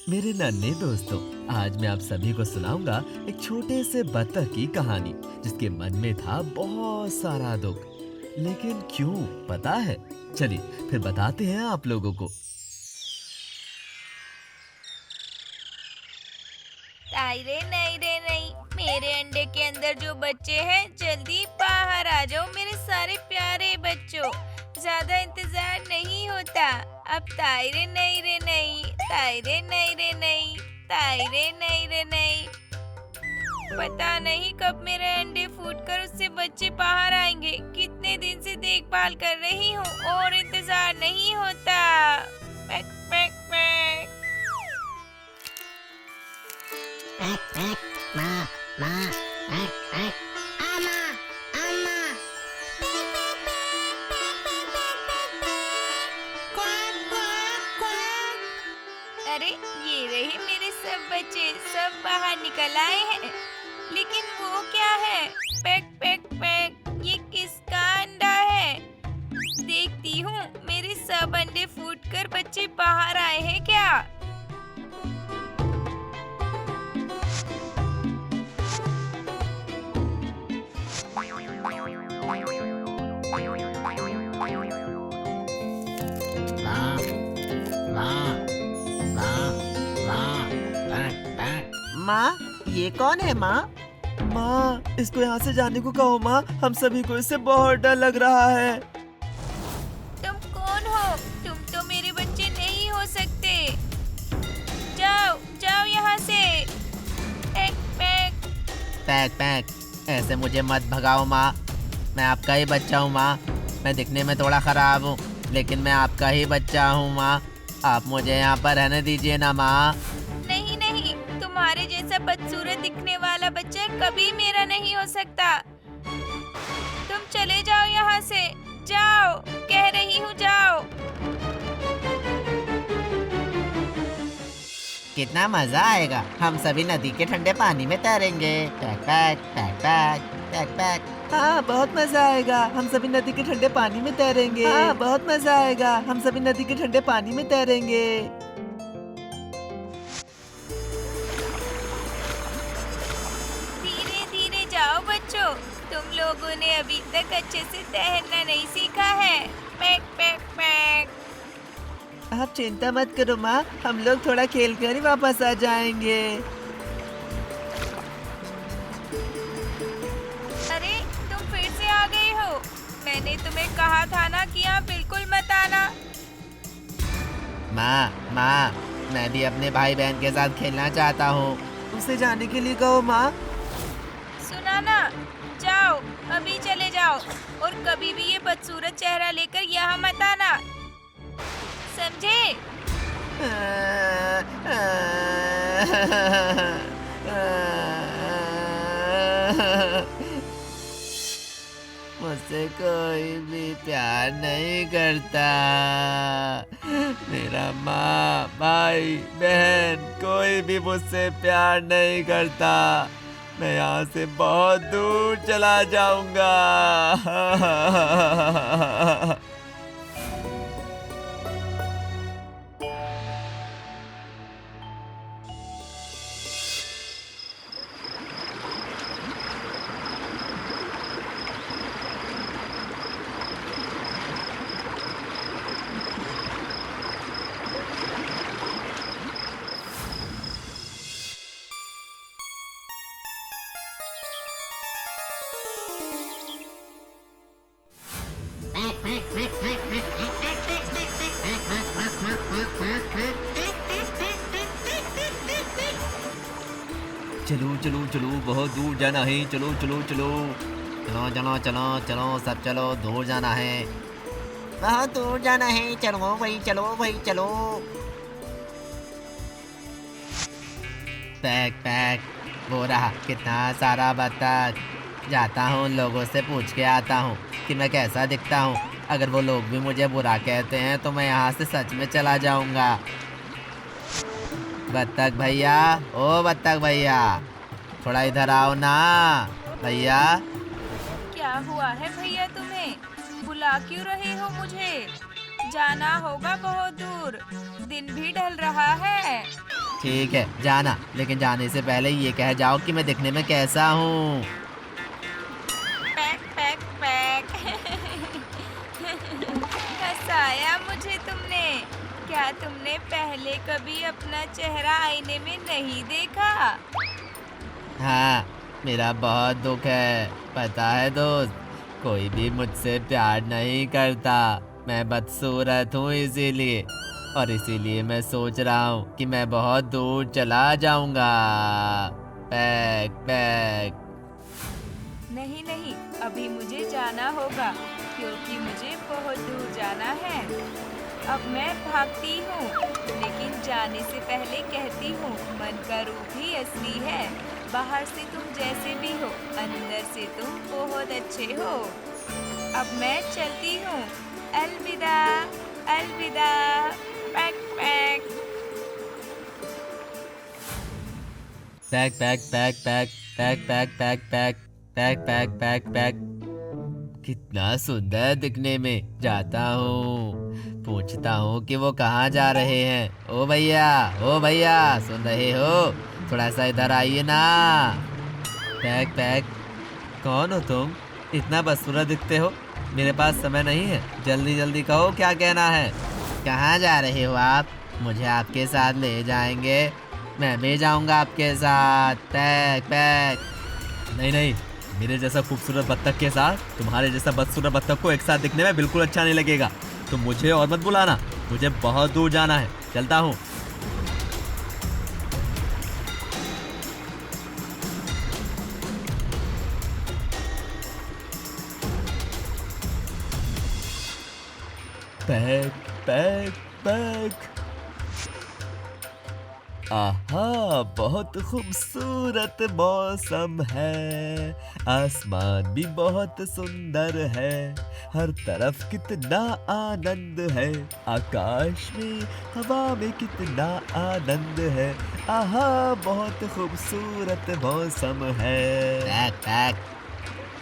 मेरे नन्हे दोस्तों, आज मैं आप सभी को सुनाऊंगा एक छोटे से बत्तख की कहानी जिसके मन में था बहुत सारा दुख। लेकिन क्यों, पता है? चलिए फिर बताते हैं आप लोगों को। ताई रे नहीं रे नहीं, मेरे अंडे के अंदर जो बच्चे हैं जल्दी बाहर आ जाओ मेरे सारे प्यारे बच्चों। ज्यादा इंतजार नहीं होता। अब ताई रे नहीं रे नहीं, ताई रे नहीं रे नहीं, ताई रे नहीं रे नहीं। पता नहीं कब मेरे अंडे फूटकर उससे बच्चे बाहर आएंगे। कितने दिन से देखभाल कर रही हूँ और इंतजार नहीं होता। पैक पैक pack. Quack, quack, ma, ma, quack, quack. Ama, ama. Quack, quack, quack. अरे ये रहे मेरे सब बच्चे, सब बाहर निकल आए हैं। लेकिन वो क्या है? पैक पैक पैक, ये किसका अंडा है? देखती हूँ मेरे सब अंडे फूटकर बच्चे बाहर आए हैं क्या? Ma, ma, ma, ma, quack, quack. माँ, ये कौन है माँ? माँ, इसको यहाँ से जाने को कहो माँ, हम सभी को इससे बहुत डर लग रहा है। तुम कौन हो? तुम तो मेरे बच्चे नहीं हो सकते। जाओ जाओ यहाँ से। पैक पैक। पैक पैक, ऐसे मुझे मत भगाओ माँ। मैं आपका ही बच्चा हूँ माँ। मैं दिखने में थोड़ा खराब हूँ, लेकिन मैं आपका ही बच्चा हूँ माँ। आप मुझे यहाँ पर रहने दीजिए ना माँ। नहीं नहीं, तुम्हारे जैसा बदसूरत दिखने वाला बच्चा कभी मेरा नहीं हो सकता। तुम चले जाओ यहाँ से। जाओ, कह रही हूँ जाओ। कितना मजा आएगा, हम सभी नदी के ठंडे पानी में तैरेंगे। पैक पैक पैक पैक पैक पैक। हाँ, बहुत मजा आएगा, हम सभी नदी के ठंडे पानी में तैरेंगे। हाँ, बहुत मजा आएगा, हम सभी नदी के ठंडे पानी में तैरेंगे। धीरे धीरे जाओ बच्चों, तुम लोगों ने अभी तक अच्छे से तैरना नहीं सीखा है। पैक पैक पैक। आप चिंता मत करो माँ, हम लोग थोड़ा खेल कर ही वापस आ जाएंगे। अरे तुम फिर से आ गए हो। मैंने तुम्हें कहा था ना कि यहाँ बिल्कुल मत आना। माँ माँ, मैं भी अपने भाई बहन के साथ खेलना चाहता हूँ। उसे जाने के लिए कहो माँ। सुना ना, जाओ अभी चले जाओ और कभी भी ये बदसूरत चेहरा लेकर यहाँ मत आना, समझे? मुझसे कोई भी प्यार नहीं करता। मेरा माँ, भाई, बहन, कोई भी मुझसे प्यार नहीं करता। मैं यहाँ से बहुत दूर चला जाऊंगा। Quack, quack, quack, quack, quack, quack, quack, quack, quack, quack, quack, quack, quack, quack, quack, quack. चलो चलो चलो, बहुत दूर जाना है, चलो चलो चलो। चलो चलो चलो चलो, सब चलो, दूर जाना है। बहुत दूर जाना है, चलो भाई, चलो भाई, चलो। पैक पैक, वो रहा कितना सारा बत्तख। जाता हूँ, लोगों से पूछ के आता हूँ कि मैं कैसा दिखता हूँ। अगर वो लोग भी मुझे बुरा कहते हैं तो मैं यहाँ से सच में चला जाऊँगा। बत्तख भैया, ओ बत्तख भैया, थोड़ा इधर आओ ना भैया। क्या हुआ है भैया तुम्हें? बुला क्यों रहे हो मुझे? जाना होगा बहुत दूर, दिन भी ढल रहा है। ठीक है जाना, लेकिन जाने से पहले ये कह जाओ कि मैं दिखने में कैसा हूँ। पैक पैक पैक। हंसाया मुझे तुमने। क्या तुमने पहले कभी अपना चेहरा आईने में नहीं देखा? हाँ, मेरा बहुत दुख है, पता है दोस्त, कोई भी मुझसे प्यार नहीं करता। मैं बदसूरत हूँ इसीलिए, और इसीलिए मैं सोच रहा हूँ कि मैं बहुत दूर चला जाऊंगा। Pack pack. नहीं नहीं, अभी मुझे जाना होगा क्योंकि मुझे बहुत दूर जाना है। अब मैं भागती हूँ, लेकिन जाने से पहले कहती हूँ, मन का रूप ही असली है। बाहर से तुम जैसे भी हो, अंदर से तुम बहुत अच्छे हो। अब मैं चलती हूँ। अलविदा अलविदा। पैक पैक। पैक पैक पैक पैक पैक पैक पैक पैक पैक पैक पैक पैक। कितना सुंदर दिखने में। जाता हूँ, पूछता हूँ कि वो कहाँ जा रहे हैं। ओ भैया सुन रहे हो? थोड़ा सा इधर आइए ना। पैक पैक, कौन हो तुम? इतना बदसूरत दिखते हो। मेरे पास समय नहीं है, जल्दी जल्दी कहो क्या कहना है। कहाँ जा रहे हो आप? मुझे आपके साथ ले जाएंगे, मैं भी जाऊंगा आपके साथ। Pack pack. नहीं नहीं, मेरे जैसा खूबसूरत बत्तख के साथ तुम्हारे जैसा बदसूरत बत्तख को एक साथ दिखने में बिल्कुल अच्छा नहीं लगेगा। तुम मुझे और मत बुलाना, मुझे बहुत दूर जाना है। चलता हूँ। पैक पैक पैक। आहा, बहुत खूबसूरत मौसम है। आसमान भी बहुत सुंदर है। हर तरफ कितना आनंद है। आकाश में, हवा में कितना आनंद है। आहा, बहुत खूबसूरत मौसम है। Pack pack.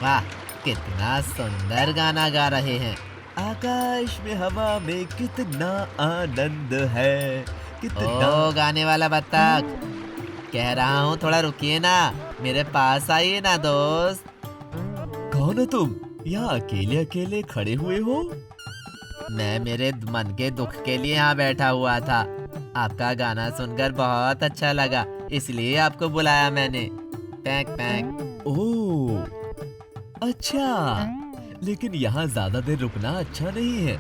वाह, कितना सुंदर गाना गा रहे हैं। आकाश में, हवा में कितना आनंद है। कितना ओ गाने वाला बत्तख, कह रहा हूँ थोड़ा रुकिए ना, मेरे पास आइए ना दोस्त। कौन हो तुम? यहाँ अकेले अकेले खड़े हुए हो? मैं मेरे मन के दुख के लिए यहाँ बैठा हुआ था। आपका गाना सुनकर बहुत अच्छा लगा, इसलिए आपको बुलाया मैंने। Pack pack. ओह अच्छा, लेकिन यहाँ ज्यादा देर रुकना अच्छा नहीं है।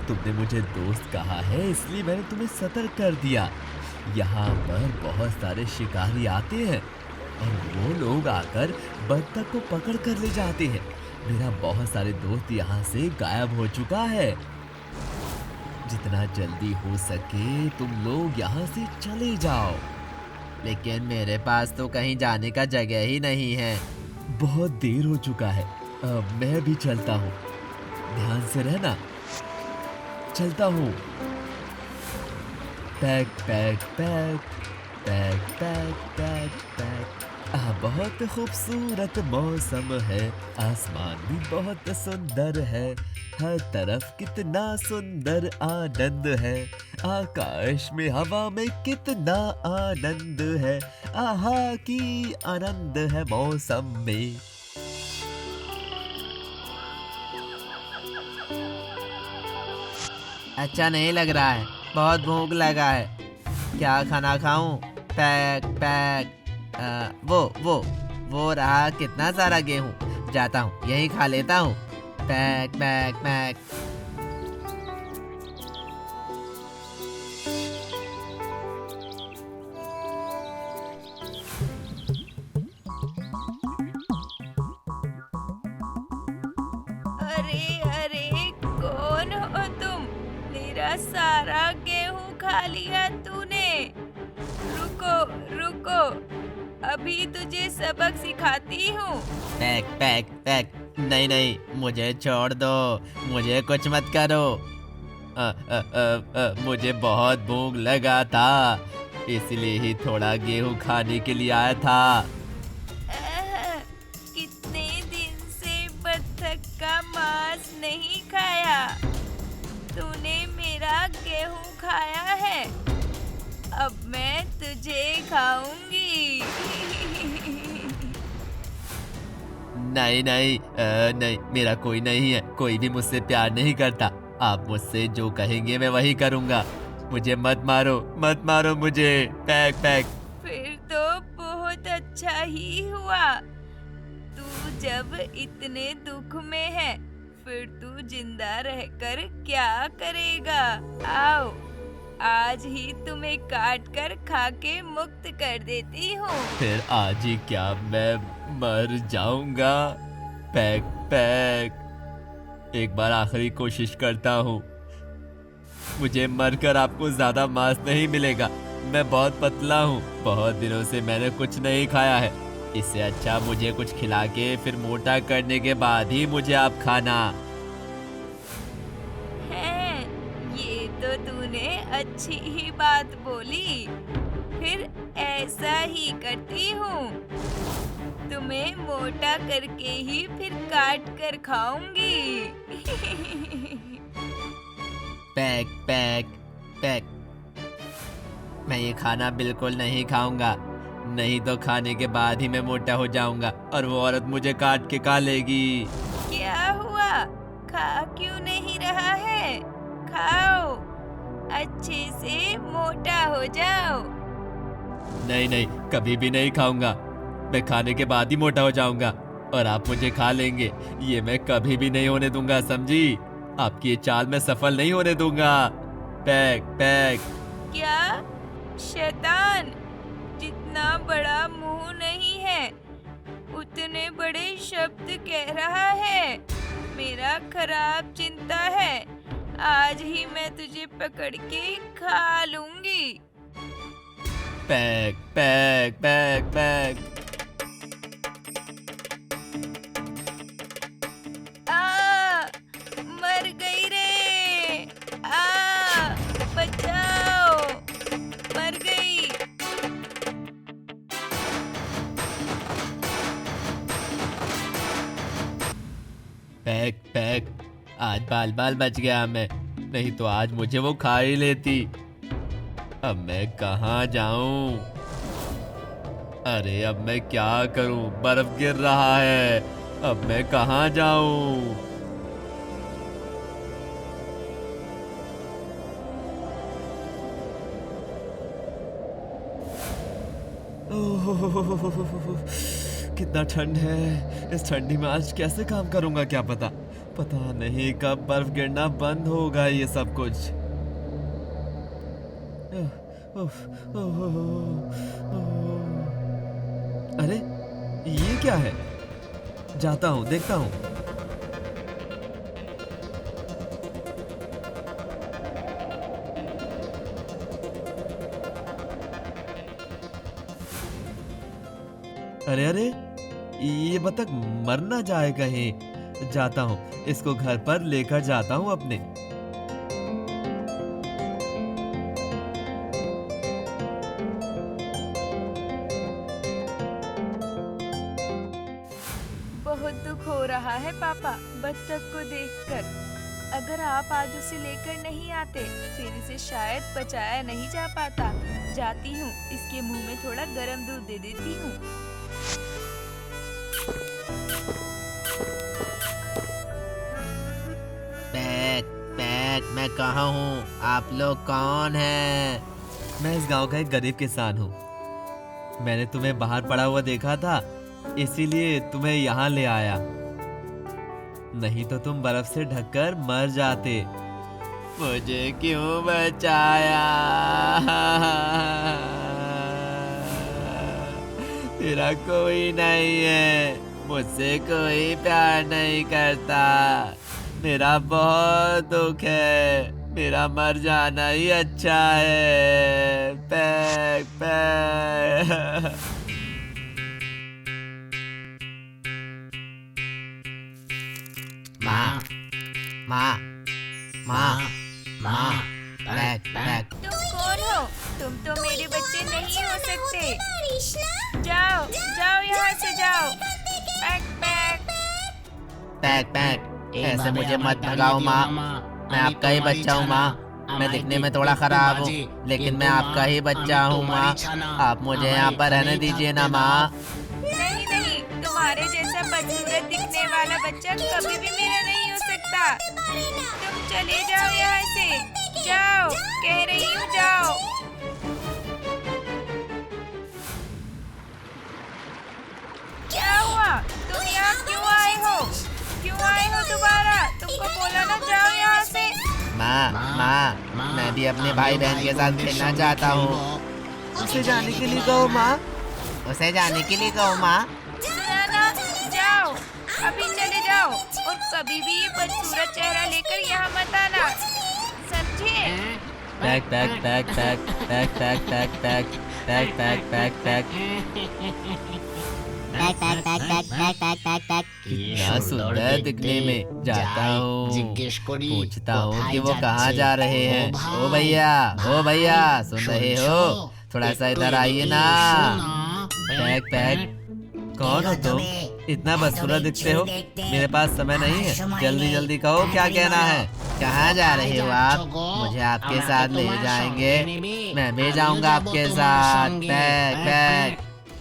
तुमने मुझे दोस्त कहा है, इसलिए मैंने तुम्हें सतर्क कर दिया। यहाँ पर बहुत सारे शिकारी आते हैं और वो लोग आकर बत्तख को पकड़ कर ले जाते हैं। मेरा बहुत सारे दोस्त यहाँ से गायब हो चुका है। जितना जल्दी हो सके तुम लोग यहाँ से चले जाओ। लेकिन मेरे पास तो कहीं जाने का जगह ही नहीं है। बहुत देर हो चुका है, अब मैं भी चलता हूँ। ध्यान से रहना। चलता हूँ। पैक पैक पैक पैक पैक पैक पैक। बहुत खूबसूरत मौसम है। आसमान भी बहुत सुंदर है। हर तरफ कितना सुंदर आनंद है। आकाश में, हवा में कितना आनंद है। आहा, की आनंद है मौसम में। अच्छा नहीं लग रहा है, बहुत भूख लगा है। क्या खाना खाऊं? Pack pack. वो रहा कितना सारा गेहूं। जाता हूँ, यही खा लेता हूँ। पैक पैक पैक। अरे अरे, कौन हो तुम? मेरा सारा गेहूं खा लिया तूने। रुको रुको, अभी तुझे सबक सिखाती हूँ। पैक पैक पैक। नहीं नहीं, मुझे छोड़ दो, मुझे कुछ मत करो। मुझे बहुत भूख लगा था, इसलिए ही थोड़ा गेहूं खाने के लिए आया था। कितने दिन से बत्तख का मांस नहीं खाया। तूने मेरा गेहूं खाया है। अब मैं तुझे खाऊंगी। नहीं नहीं नहीं, मेरा कोई नहीं है, कोई भी मुझसे प्यार नहीं करता। आप मुझसे जो कहेंगे मैं वही करूँगा। मुझे मत मारो मुझे। Pack pack. फिर तो बहुत अच्छा ही हुआ। तू जब इतने दुख में है, फिर तू जिंदा रहकर क्या करेगा? आओ, आज ही तुम्हें काट कर खा के मुक्त कर देती हूँ। फिर आज ही क्या मैं मर जाऊंगा? पैक पैक, एक बार आखिरी कोशिश करता हूँ। मुझे मरकर आपको ज्यादा मांस नहीं मिलेगा। मैं बहुत पतला हूँ, बहुत दिनों से मैंने कुछ नहीं खाया है। इससे अच्छा मुझे कुछ खिला के फिर मोटा करने के बाद ही मुझे आप खाना। हैं, ये तो तूने अच्छी ही बात बोली। फिर ऐसा ही करती हूँ, तुम्हें मोटा करके ही फिर काट कर खाऊंगी। पैक पैक पैक। मैं ये खाना बिल्कुल नहीं खाऊंगा, नहीं तो खाने के बाद ही मैं मोटा हो जाऊंगा और वो औरत मुझे काट के खा लेगी। क्या हुआ? खा क्यों नहीं रहा है? खाओ, अच्छे से मोटा हो जाओ। नहीं नहीं, कभी भी नहीं खाऊंगा। मैं खाने के बाद ही मोटा हो जाऊंगा और आप मुझे खा लेंगे। ये मैं कभी भी नहीं होने दूंगा, समझी? आपकी ये चाल मैं सफल नहीं होने दूंगा। Pack pack. क्या? शैतान, जितना बड़ा मुंह नहीं है, उतने बड़े शब्द कह रहा है। मेरा खराब चिंता है। आज ही मैं तुझे पकड़ के खा लूंगी। पैक पैक पैक पैक। मर गई रे। बचाओ, मर गई। पैक पैक, आज बाल बाल बच गया मैं, नहीं तो आज मुझे वो खा ही लेती। अब मैं कहाँ जाऊं? अरे अब मैं क्या करूं? बर्फ गिर रहा है। अब मैं कहाँ जाऊं? ओह, कितना ठंड है। इस ठंडी में आज कैसे काम करूंगा क्या पता नहीं कब बर्फ गिरना बंद होगा ये सब कुछ। अरे ये क्या है? जाता हूँ, देखता हूँ। अरे अरे, ये बतख मर ना जाए कहीं। जाता हूँ, इसको घर पर लेकर जाता हूँ अपने। बहुत दुख हो रहा है पापा बत्तख को देखकर। अगर आप आज उसे लेकर नहीं आते, फिर इसे शायद बचाया नहीं जा पाता। जाती हूँ, इसके मुंह में थोड़ा गरम दूध दे देती हूँ। पैक पैक, मैं कहाँ हूँ? आप लोग कौन हैं? मैं इस गांव का एक गरीब किसान हूँ। मैंने तुम्हें बाहर पड़ा हुआ देखा था, इसीलिए तुम्हें यहाँ ले आया। नहीं तो तुम बर्फ से ढककर मर जाते। मुझे क्यों बचाया? मेरा कोई नहीं है, मुझसे कोई प्यार नहीं करता। मेरा बहुत दुख है, मेरा मर जाना ही अच्छा है। Pack pack. माँ माँ माँ माँ, पैक पैक। तुम कौन हो? तुम तो मेरे बच्चे नहीं हो सकते। जाओ जाओ, यहाँ से जाओ। पैक पैक। पैक पैक, ऐसे मुझे मत भगाओ माँ, मैं आपका ही बच्चा हूँ माँ। मैं दिखने में थोड़ा खराब हूँ, लेकिन मैं आपका ही बच्चा हूँ माँ। आप मुझे यहाँ पर रहने दीजिए ना माँ। नहीं नहीं, तुम्हारे जैसा बदसूरत दिखने वाला बच्चा कभी भी मेरा नहीं हो सकता। तुम चले जाओ यहाँ से, जाओ, कह रही हूँ जाओ। क्या हुआ? तुम यहाँ क्यों आए हो? क्यों आए हो दोबारा? तुमको बोला ना जाओ यहाँ से। माँ, मैं भी अपने भाई बहन के साथ खेलना चाहता हूँ। उसे जाने के लिए कहो माँ। उसे जाने के लिए कहो माँ। सुना ना, जाओ, अभी चले जाओ और कभी भी ये बदसूरत चेहरा लेकर यहाँ मत आना, समझे? पैक पैक पैक पैक पैक पैक पैक पैक पैक पैक पैक पैक कितना सुंदर दिखने में। जाता हूँ, पूछता हूँ कि वो कहाँ जा रहे हैं। ओ भैया सुन रहे हो? थोड़ा सा इधर आइए ना। पैक पैक, कौन हो तुम? इतना बदसूरत दिखते हो। मेरे पास समय नहीं है, जल्दी जल्दी कहो क्या कहना है। कहाँ जा रहे हो आप? मुझे आपके साथ ले जाएंगे। मैं भी जाऊंगा आपके साथ। Pack pack.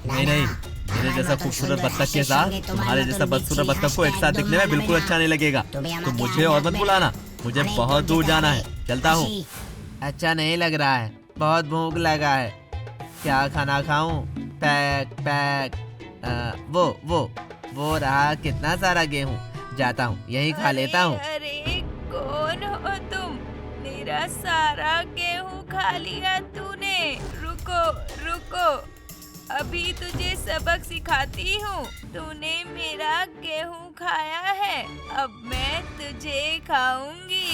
नहीं, मेरे जैसा खूबसूरत बत्तख के साथ तुम्हारे जैसा बदसूरत बत्तख को एक साथ दिखने में बिल्कुल अच्छा नहीं लगेगा। तो मुझे और मत बुलाना, मुझे बहुत दूर जाना है, चलता हूँ। अच्छा नहीं लग रहा है, बहुत भूख लगा है। क्या खाना खाऊं? Pack pack. वो रहा कितना सारा गेहूं। जाता हूँ, यही खा लेता हूँ। अरे कौन हो तुम? मेरा सारा गेहूं खा लिया तूने। रुको रुको, अभी तुझे सबक सिखाती हूँ। तूने मेरा गेहूं खाया है, अब मैं तुझे खाऊंगी।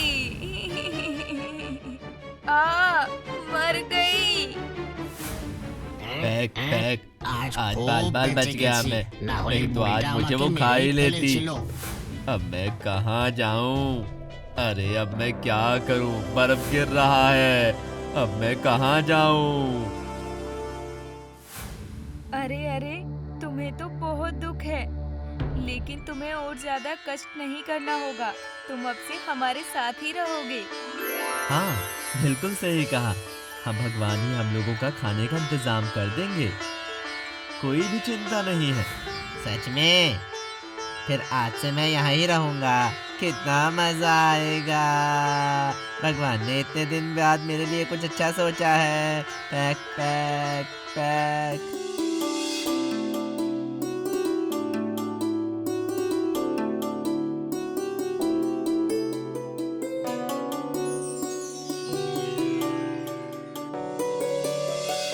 मर गई। पैक पैक, आज बाल बच गया मैं, नहीं तो आज मुझे वो खा ही लेती। अब मैं कहाँ जाऊँ? अरे अब मैं क्या करूँ? बर्फ गिर रहा है, अब मैं कहाँ जाऊँ? अरे अरे, तुम्हें तो बहुत दुख है, लेकिन तुम्हें और ज्यादा कष्ट नहीं करना होगा। तुम अब से हमारे साथ ही रहोगे। हाँ, बिल्कुल सही कहा। हम भगवान ही हम लोगों का खाने का इंतजाम कर देंगे, कोई भी चिंता नहीं है। सच में? फिर आज से मैं यहाँ ही रहूंगा। कितना मजा आएगा। भगवान ने इतने दिन बाद मेरे लिए कुछ अच्छा सोचा है। पैक पैक पैक।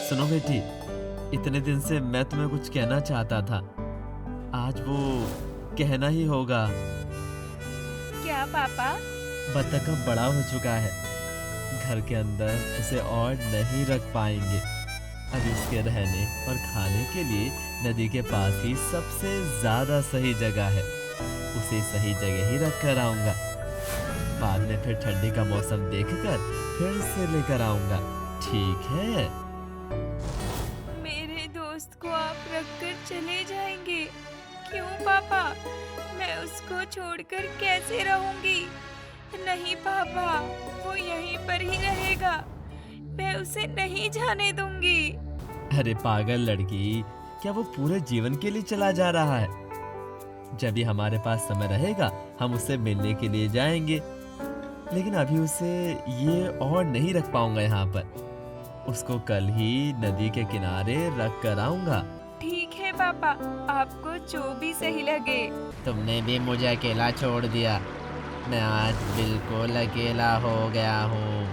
सुनो बेटी, इतने दिन से मैं तुम्हें कुछ कहना चाहता था, आज वो कहना ही होगा। क्या पापा? बत्तख अब बड़ा हो चुका है, घर के अंदर उसे और नहीं रख पाएंगे। अब इसके रहने और खाने के लिए नदी के पास ही सबसे ज्यादा सही जगह है, उसे सही जगह ही रख कर आऊंगा। बाद में फिर ठंडी का मौसम देखकर फिर से लेकर आऊंगा, ठीक है? मेरे दोस्त को आप रखकर चले जाएंगे? क्यों पापा? मैं उसको छोड़कर कैसे रहूंगी? नहीं पापा, वो यहीं पर ही रहेगा। मैं उसे नहीं जाने दूंगी। अरे पागल लड़की, क्या वो पूरे जीवन के लिए चला जा रहा है? जब भी हमारे पास समय रहेगा हम उससे मिलने के लिए जाएंगे, लेकिन अभी उसे ये और नहीं रख पाऊंगा यहाँ पर। उसको कल ही नदी के किनारे रख कर आऊंगा। ठीक है पापा, आपको जो भी सही लगे। तुमने भी मुझे अकेला छोड़ दिया। मैं आज बिल्कुल अकेला हो गया हूँ।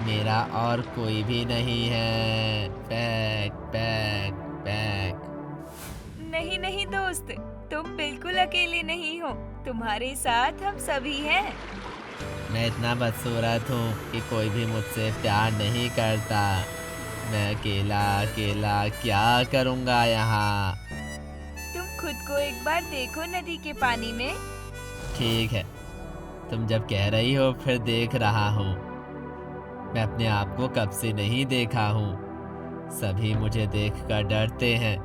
मेरा और कोई भी नहीं है। पैक पैक पैक। नहीं नहीं दोस्त, तुम बिल्कुल अकेले नहीं हो, तुम्हारे साथ हम सभी हैं। मैं इतना बदसूरत हूँ कि कोई भी मुझसे प्यार नहीं करता। मैं अकेला अकेला क्या करूँगा यहाँ? तुम खुद को एक बार देखो नदी के पानी में। ठीक है, तुम जब कह रही हो फिर देख रहा हूँ। मैं अपने आप को कब से नहीं देखा हूँ। सभी मुझे देखकर डरते हैं,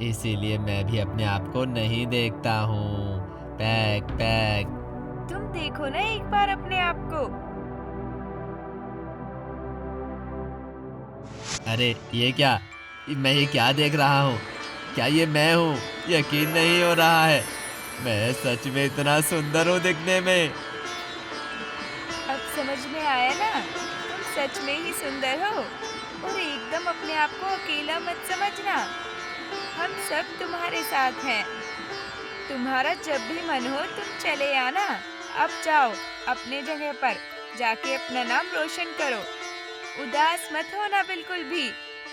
इसीलिए मैं भी अपने आप को नहीं देखता हूँ। Pack pack. तुम देखो ना एक बार अपने आप को। अरे ये क्या, मैं ये क्या देख रहा हूँ? क्या ये मैं हूँ? यकीन नहीं हो रहा है। मैं सच में इतना सुंदर हूँ दिखने में। अब समझ में आया ना, तुम सच में ही सुंदर हो। और एकदम अपने आप को अकेला मत समझना, हम सब तुम्हारे साथ हैं। तुम्हारा जब भी मन हो तुम चले आना। अब जाओ अपने जगह पर, जाके अपना नाम रोशन करो। उदास मत होना बिल्कुल भी।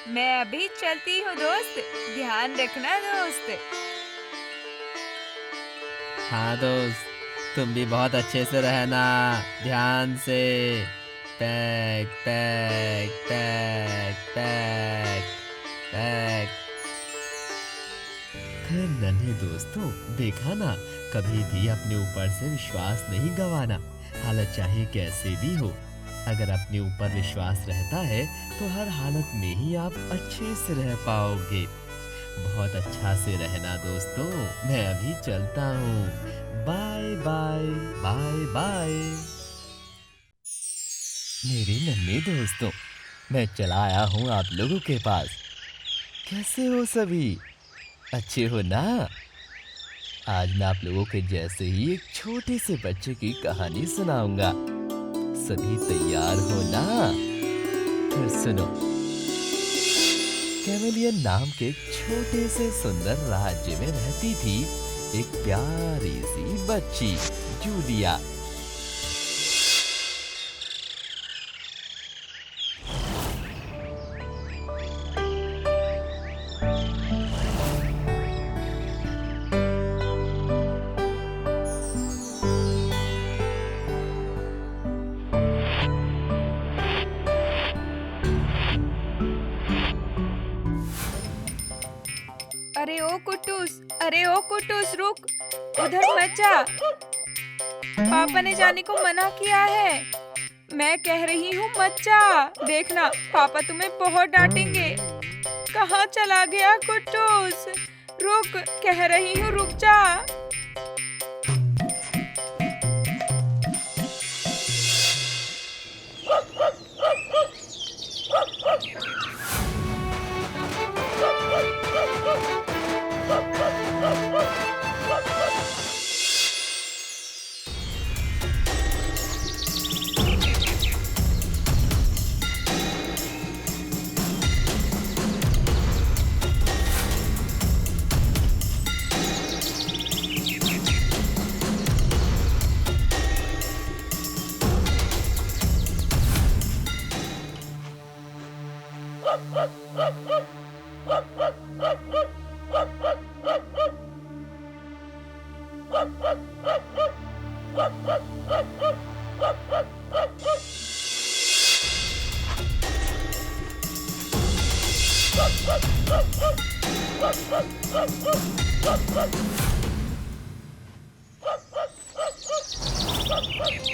मैं अभी चलती हूँ दोस्त, ध्यान रखना दोस्त। हाँ दोस्त, तुम भी बहुत अच्छे से रहना, ध्यान से। पैक पैक पैक पैक पैक। खैर नन्हे दोस्तों, देखा ना, कभी भी अपने ऊपर से विश्वास नहीं गंवाना, हालत चाहे कैसे भी हो। अगर अपने ऊपर विश्वास रहता है तो हर हालत में ही आप अच्छे से रह पाओगे। बहुत अच्छा से रहना दोस्तों, मैं अभी चलता हूँ। Bye bye bye bye. मेरे नन्हे दोस्तों, मैं चला आया हूँ आप लोगों के पास। कैसे हो सभी? अच्छे हो ना? आज मैं आप लोगों के जैसे ही एक छोटे से बच्चे की कहानी सुनाऊंगा। सभी तैयार हो ना? फिर सुनो। कैमेलियन नाम के एक छोटे से सुंदर राज्य में रहती थी एक प्यारी सी बच्ची, जूलिया। अरे ओ कुटूस रुक, उधर मत जा। पापा ने जाने को मना किया है। मैं कह रही हूँ मत जा। देखना पापा तुम्हें बहुत डांटेंगे। कहाँ चला गया कुटूस? रुक, कह रही हूँ रुक जा।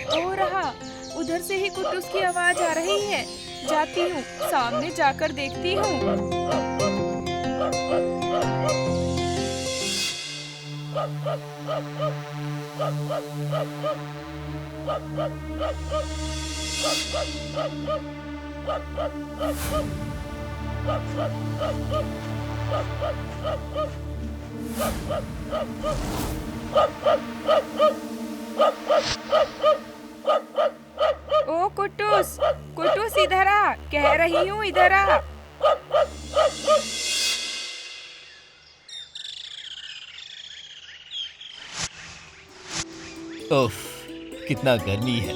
ओ रहा, उधर से ही कुटूस की आवाज आ रही है। जाती हूँ, सामने जाकर देखती हूँ। ओ कुटूस, कुटूस इधर आ, कह रही हूँ इधर आ। उफ, कितना गर्मी है।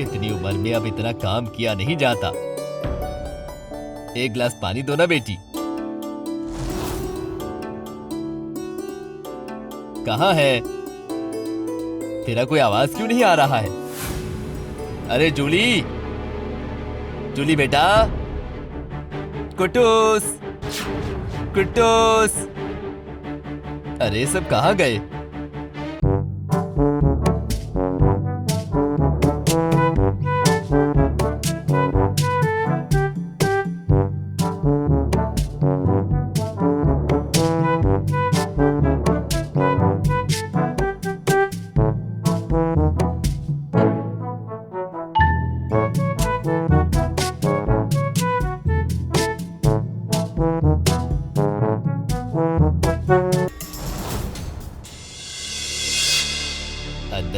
इतनी उम्र में अब इतना काम किया नहीं जाता। एक गिलास पानी दो ना बेटी। कहाँ है? तेरा कोई आवाज क्यों नहीं आ रहा है? अरे जूली, जूली बेटा, कुटूस, कुटूस। अरे सब कहाँ गए?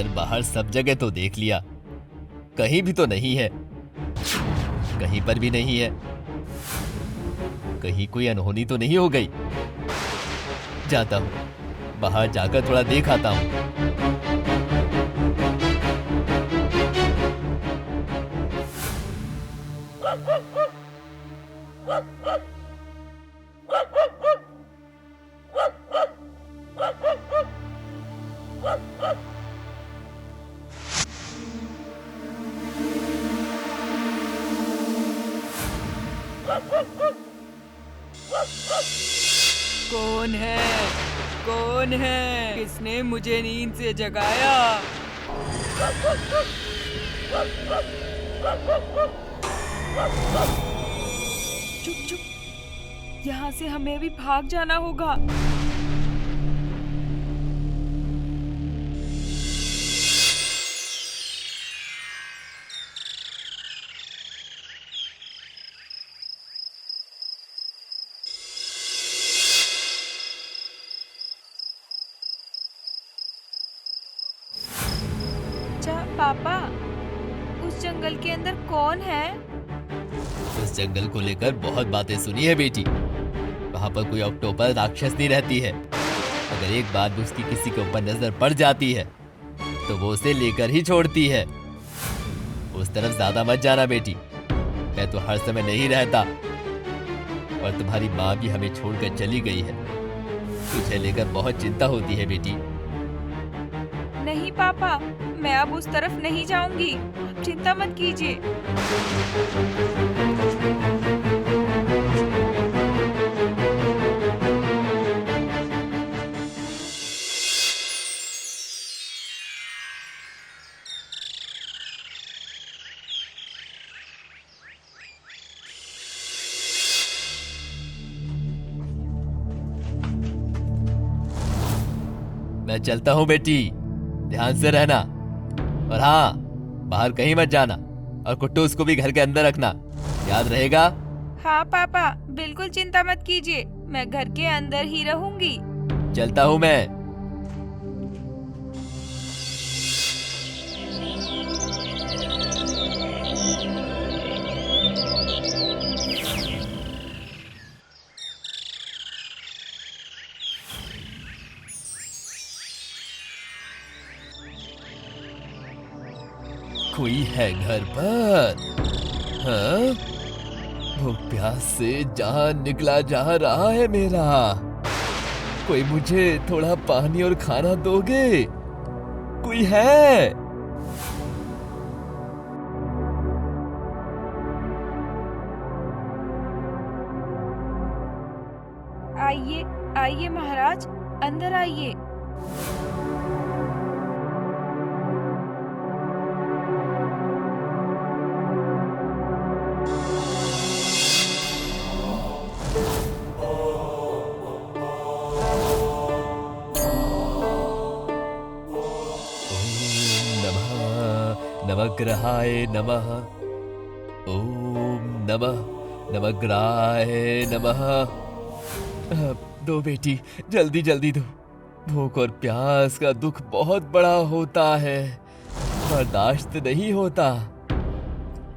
अंदर बाहर सब जगह तो देख लिया, कहीं भी तो नहीं है, कहीं पर भी नहीं है। कहीं कोई अनहोनी तो नहीं हो गई। जाता हूँ, बाहर जाकर थोड़ा देख आता हूँ। कौन है? कौन है? किसने मुझे नींद से जगाया? चुप चुप, यहाँ से हमें भी भाग जाना होगा। पापा, उस जंगल के अंदर कौन है? उस जंगल को लेकर बहुत बातें सुनी है बेटी। वहाँ पर कोई ऑक्टोपस राक्षसनी रहती है। अगर एक बार भी उसकी किसी के ऊपर नजर पड़ जाती है तो वो उसे लेकर ही छोड़ती है। उस तरफ ज्यादा मत जाना बेटी, मैं तो हर समय नहीं रहता और तुम्हारी माँ भी हमें छोड़कर चली गई है। तुझे लेकर बहुत चिंता होती है बेटी। नहीं पापा, मैं अब उस तरफ नहीं जाऊंगी। आप चिंता मत कीजिए। मैं चलता हूँ बेटी, ध्यान से रहना। और हाँ, बाहर कहीं मत जाना और कुट्टूस को भी घर के अंदर रखना, याद रहेगा? हाँ पापा, बिल्कुल चिंता मत कीजिए, मैं घर के अंदर ही रहूंगी। चलता हूँ मैं। कोई है घर पर? हाँ? भूख प्यास से जान निकला जा रहा है मेरा। कोई मुझे थोड़ा पानी और खाना दोगे? कोई है? आइए आइए महाराज, अंदर आइए। नवग्रहाय नमः। ओम नमः नवग्रहाय नमः। दो बेटी, जल्दी जल्दी दो। भूख और प्यास का दुख बहुत बड़ा होता है, बर्दाश्त नहीं होता।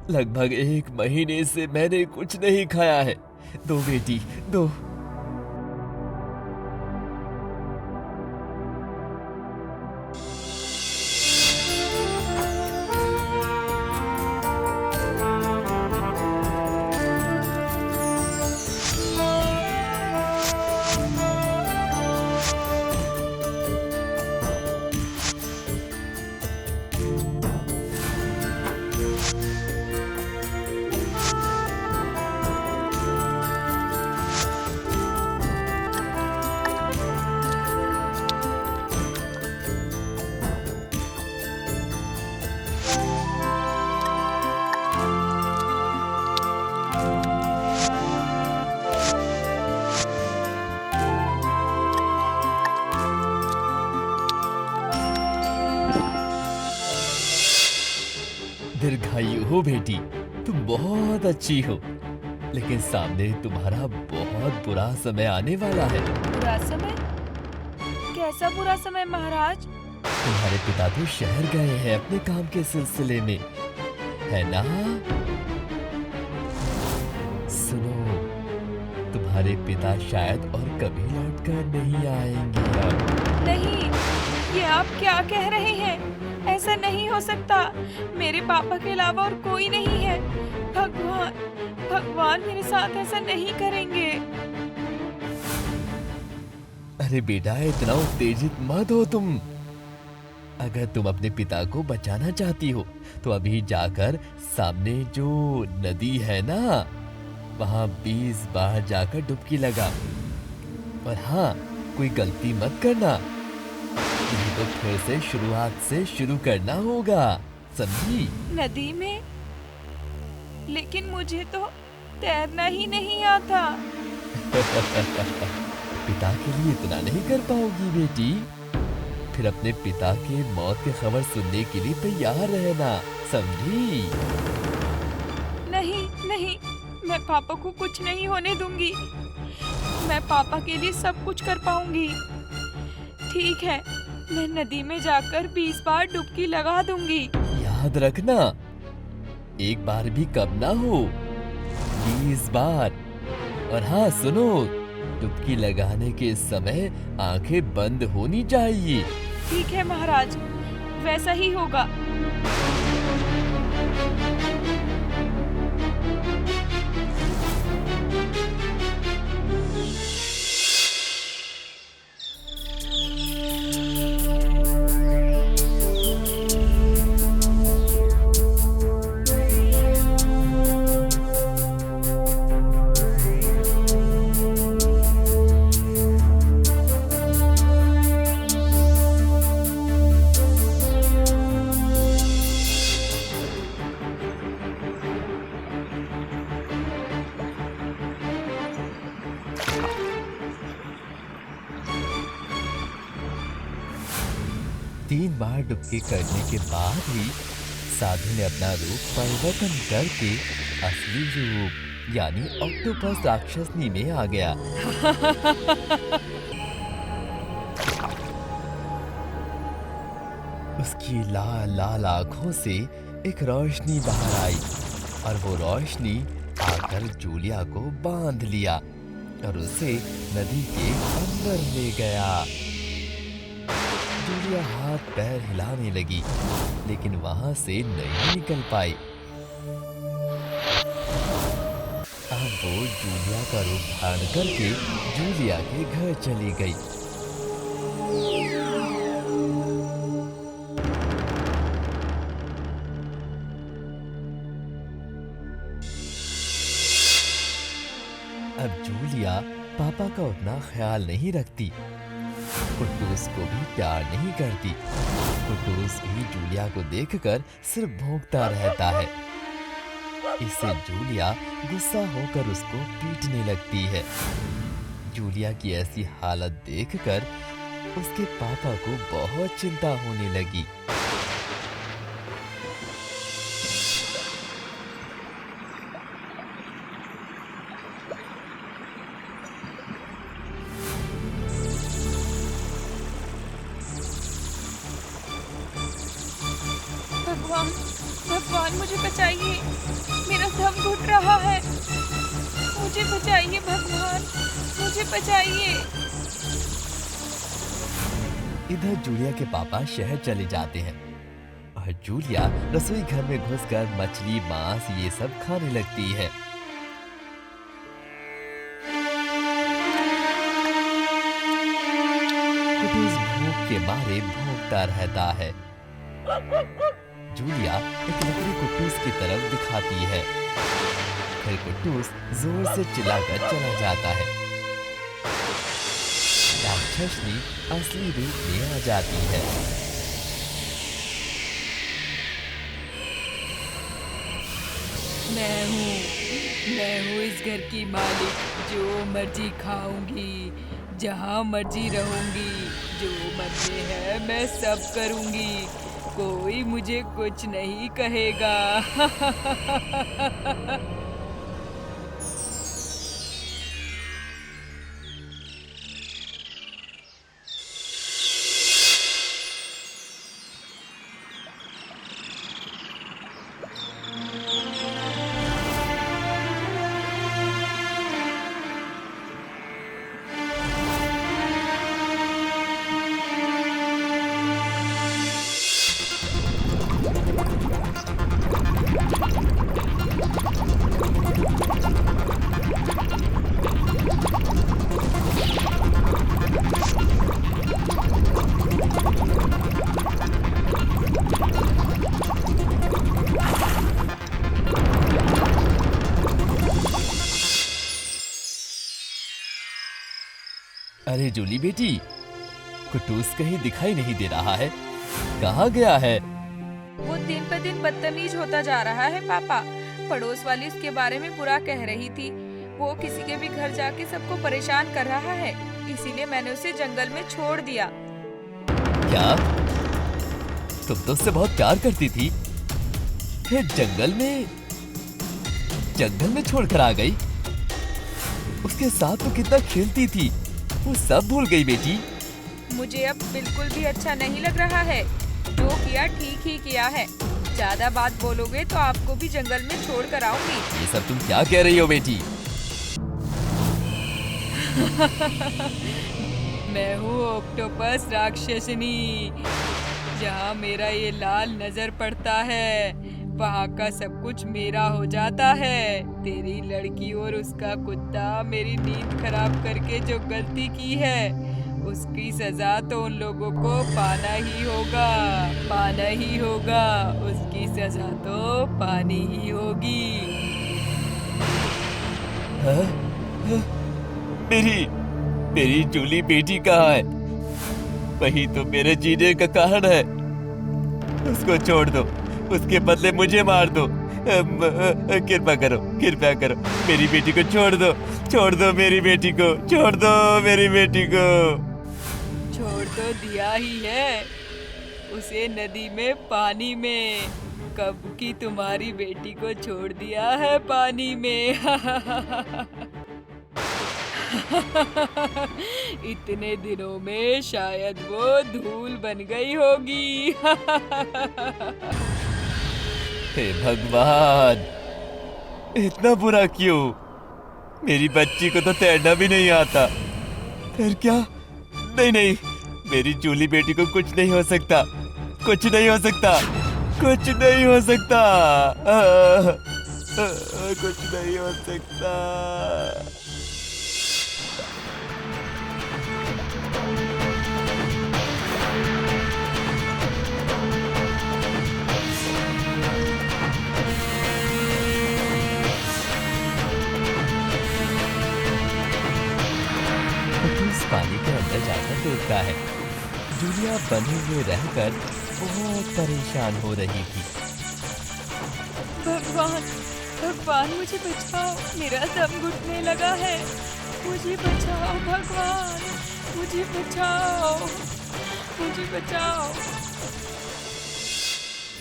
लगभग 1 महीने से मैंने कुछ नहीं खाया है। दो बेटी, दो। दीर्घायु हो बेटी, तुम बहुत अच्छी हो, लेकिन सामने तुम्हारा बहुत बुरा समय आने वाला है। बुरा समय? कैसा बुरा समय महाराज? तुम्हारे पिता तो शहर गए हैं अपने काम के सिलसिले में, है ना? सुनो, तुम्हारे पिता शायद और कभी लौटकर नहीं आएंगे अब। नहीं, ये आप क्या कह रहे हैं? ऐसा नहीं हो सकता। मेरे पापा के अलावा और कोई नहीं है। भगवान, भगवान मेरे साथ ऐसा नहीं करेंगे। अरे बेटा, इतना उत्तेजित मत हो तुम। अगर तुम अपने पिता को बचाना चाहती हो तो अभी जाकर सामने जो नदी है ना, वहां 20 बार जाकर डुबकी लगा। और हाँ, कोई गलती मत करना, नहीं तो फिर से शुरुआत से शुरू करना होगा, समझी? नदी में? लेकिन मुझे तो तैरना ही नहीं आता। पिता के लिए इतना नहीं कर पाओगी बेटी। फिर अपने पिता के मौत की खबर सुनने के लिए तैयार रहना, समझी? नहीं, नहीं, मैं पापा को कुछ नहीं होने दूंगी। मैं पापा के लिए सब कुछ कर पाऊंगी। ठीक है, मैं नदी में जाकर 20 बार डुबकी लगा दूंगी। याद रखना, एक बार भी कम ना हो, 20 बार। और हाँ सुनो, डुबकी लगाने के समय आंखें बंद होनी चाहिए। ठीक है महाराज, वैसा ही होगा। तीन बार डुबकी करने के बाद ही साधु ने अपना रूप परिवर्तन करके असली रूप यानी ऑक्टोपस राक्षसनी में आ गया। उसकी लाल लाल आंखों से एक रोशनी बाहर आई और वो रोशनी आकर जूलिया को बांध लिया और उसे नदी के अंदर ले गया। जूलिया हाथ पैर हिलाने लगी, लेकिन वहां से नहीं निकल पाई। अब वो जूलिया का रूप धारण करके जूलिया के घर चली गई। अब जूलिया पापा का उतना ख्याल नहीं रखती। कुट्टूस को भी प्यार नहीं करती। कुट्टूस भी जूलिया को देखकर सिर्फ भौंकता रहता है। इससे जूलिया गुस्सा होकर उसको पीटने लगती है। जूलिया की ऐसी हालत देखकर उसके पापा को बहुत चिंता होने लगी। भगवान, भगवान मुझे बचाइए, मेरा दम घुट रहा है। मुझे बचाइए भगवान, मुझे बचाइए। इधर जूलिया के पापा शहर चले जाते हैं और जूलिया रसोई घर में घुसकर मछली मांस ये सब खाने लगती है। कुटूस भूख के मारे भौंकता रहता है। जूलिया एक लकड़ी कुट्टूस की तरफ दिखाती है। फिर कुट्टूस जोर से चिल्लाकर चला जाता है। राक्षसनी असली रूप में आ जाती है। मैं हूँ इस घर की मालिक, जो मर्जी खाऊंगी, जहाँ मर्जी रहूंगी, जो मन में है मैं सब करूंगी, कोई मुझे कुछ नहीं कहेगा। अरे जूली बेटी, कुटूस कहीं दिखाई नहीं दे रहा है, कहाँ गया है? वो दिन पर दिन बदतमीज होता जा रहा है पापा। पड़ोस वाली उसके बारे में बुरा कह रही थी। वो किसी के भी घर जाके सबको परेशान कर रहा है, इसीलिए मैंने उसे जंगल में छोड़ दिया। क्या तुम तो उससे बहुत प्यार करती थी, फिर जंगल में छोड़कर आ गई? उसके साथ तो कितना खेलती थी, वो सब भूल गई बेटी। मुझे अब बिल्कुल भी अच्छा नहीं लग रहा है। जो किया ठीक ही किया है। ज्यादा बात बोलोगे तो आपको भी जंगल में छोड़ कर आऊंगी। ये सब तुम क्या कह रही हो बेटी? मैं हूँ ऑक्टोपस राक्षसनी। जहाँ मेरा ये लाल नजर पड़ता है, वहाँ का सब कुछ मेरा हो जाता है। तेरी लड़की और उसका कुत्ता मेरी नींद खराब करके जो गलती की है, उसकी सजा तो उन लोगों को पाना ही होगा, पाना ही होगा। उसकी सजा तो पानी ही होगी। हाँ? हाँ? मेरी जूली बेटी कहाँ है? वही तो मेरे जीने का कारण है। उसको छोड़ दो, उसके बदले मुझे मार दो। कृपया करो, मेरी बेटी को छोड़ दो मेरी बेटी को, छोड़ दो मेरी बेटी को। छोड़ तो दिया ही है उसे, नदी में, पानी में। कब की तुम्हारी बेटी को छोड़ दिया है पानी में। इतने दिनों में शायद वो धूल बन गई होगी। हे भगवान, इतना बुरा क्यों? मेरी बच्ची को तो तैरना भी नहीं आता, फिर क्या? नहीं, मेरी जूली बेटी को कुछ नहीं हो सकता, कुछ नहीं हो सकता। कुछ नहीं हो सकता। कुटूस पानी के अंदर जाकर देखता है। जूलिया बंधे हुए रहकर बहुत परेशान हो रही थी। भगवान मुझे बचाओ, मेरा दम घुटने लगा है। मुझे बचाओ भगवान, मुझे बचाओ।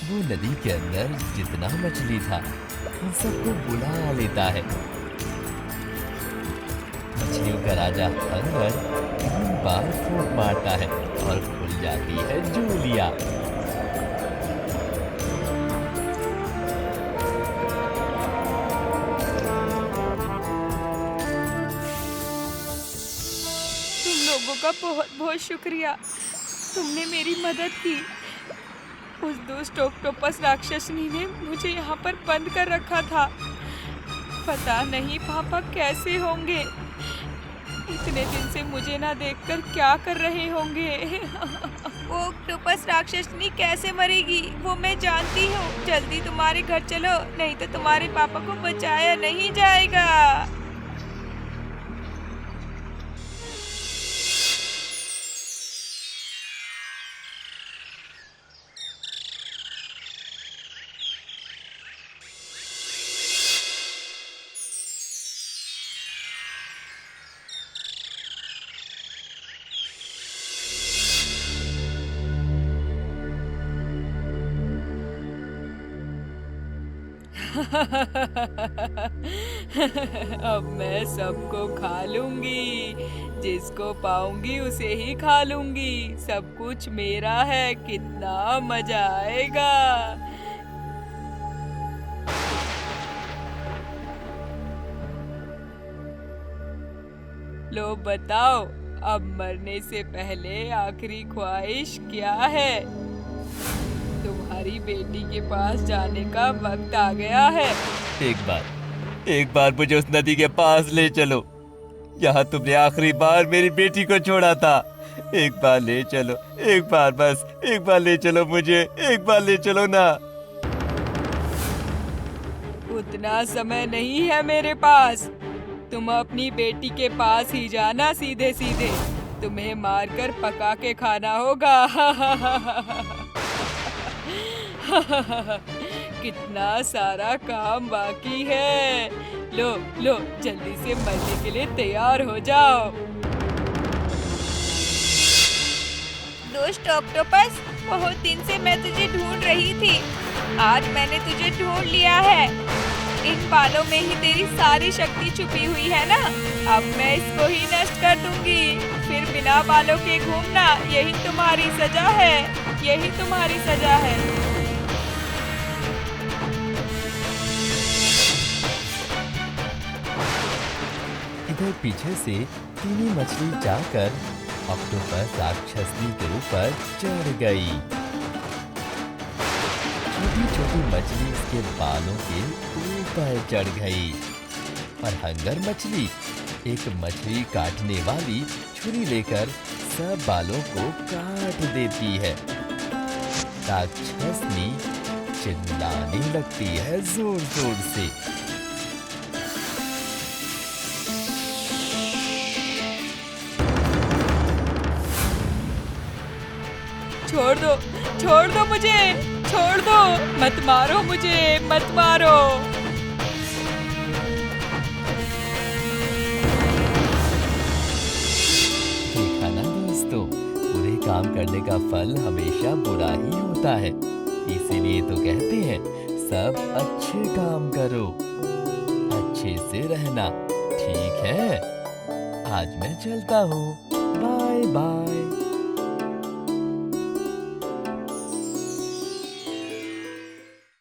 वो नदी के अंदर जितना मछली था उन सबको बुला लेता है। मछलियों का राजा हंगर 3 बार फूंक मारता है और खुल जाती है जूलिया। तुम लोगों का बहुत बहुत शुक्रिया, तुमने मेरी मदद की। उस दुष्ट ऑक्टोपस राक्षसनी ने मुझे यहाँ पर बंद कर रखा था। पता नहीं पापा कैसे होंगे, इतने दिन से मुझे ना देखकर क्या कर रहे होंगे। वो ऑक्टोपस राक्षसनी कैसे मरेगी वो मैं जानती हूँ। जल्दी तुम्हारे घर चलो, नहीं तो तुम्हारे पापा को बचाया नहीं जाएगा। अब मैं सबको खा लूंगी, जिसको पाऊंगी उसे ही खा लूंगी। सब कुछ मेरा है, कितना मजा आएगा। लो बताओ, अब मरने से पहले आखिरी ख्वाहिश क्या है? तुम्हारी बेटी के पास जाने का वक्त आ गया है। एक बार मुझे उस नदी के पास ले चलो, जहाँ तुमने आखिरी बार मेरी बेटी को छोड़ा था। एक बार ले चलो, एक बार, बस एक बार ले चलो मुझे, एक बार ले चलो ना। उतना समय नहीं है मेरे पास। तुम अपनी बेटी के पास ही जाना सीधे सीधे। तुम्हें मारकर पका के खाना होगा। कितना सारा काम बाकी है। लो लो, जल्दी से मरने के लिए तैयार हो जाओ। दोस्त ऑक्टोपस, बहुत दिन से मैं तुझे ढूंढ रही थी। आज मैंने तुझे ढूंढ लिया है। इन बालों में ही तेरी सारी शक्ति छुपी हुई है ना। अब मैं इसको ही नष्ट कर दूंगी। फिर बिना बालों के घूमना, यही तुम्हारी सजा है। यही तुम्हारी सजा है। इधर पीछे से तीनी मछली जाकर ऑक्टोपस राक्षसनी के ऊपर चढ़ गई। छोटी छोटी मछली उसके बालों के ऊपर चढ़ गई और हंगर मछली एक मछली काटने वाली छुरी लेकर सब बालों को काट देती है। राक्षसनी चिल्लाने लगती है जोर जोर से। छोड़ दो मुझे, छोड़ दो, मत मारो मुझे, मत मारो। देखा ना दोस्तों, बुरे काम करने का फल हमेशा बुरा ही होता है। इसीलिए तो कहते हैं सब अच्छे काम करो, अच्छे से रहना। ठीक है, आज मैं चलता हूँ। Bye bye.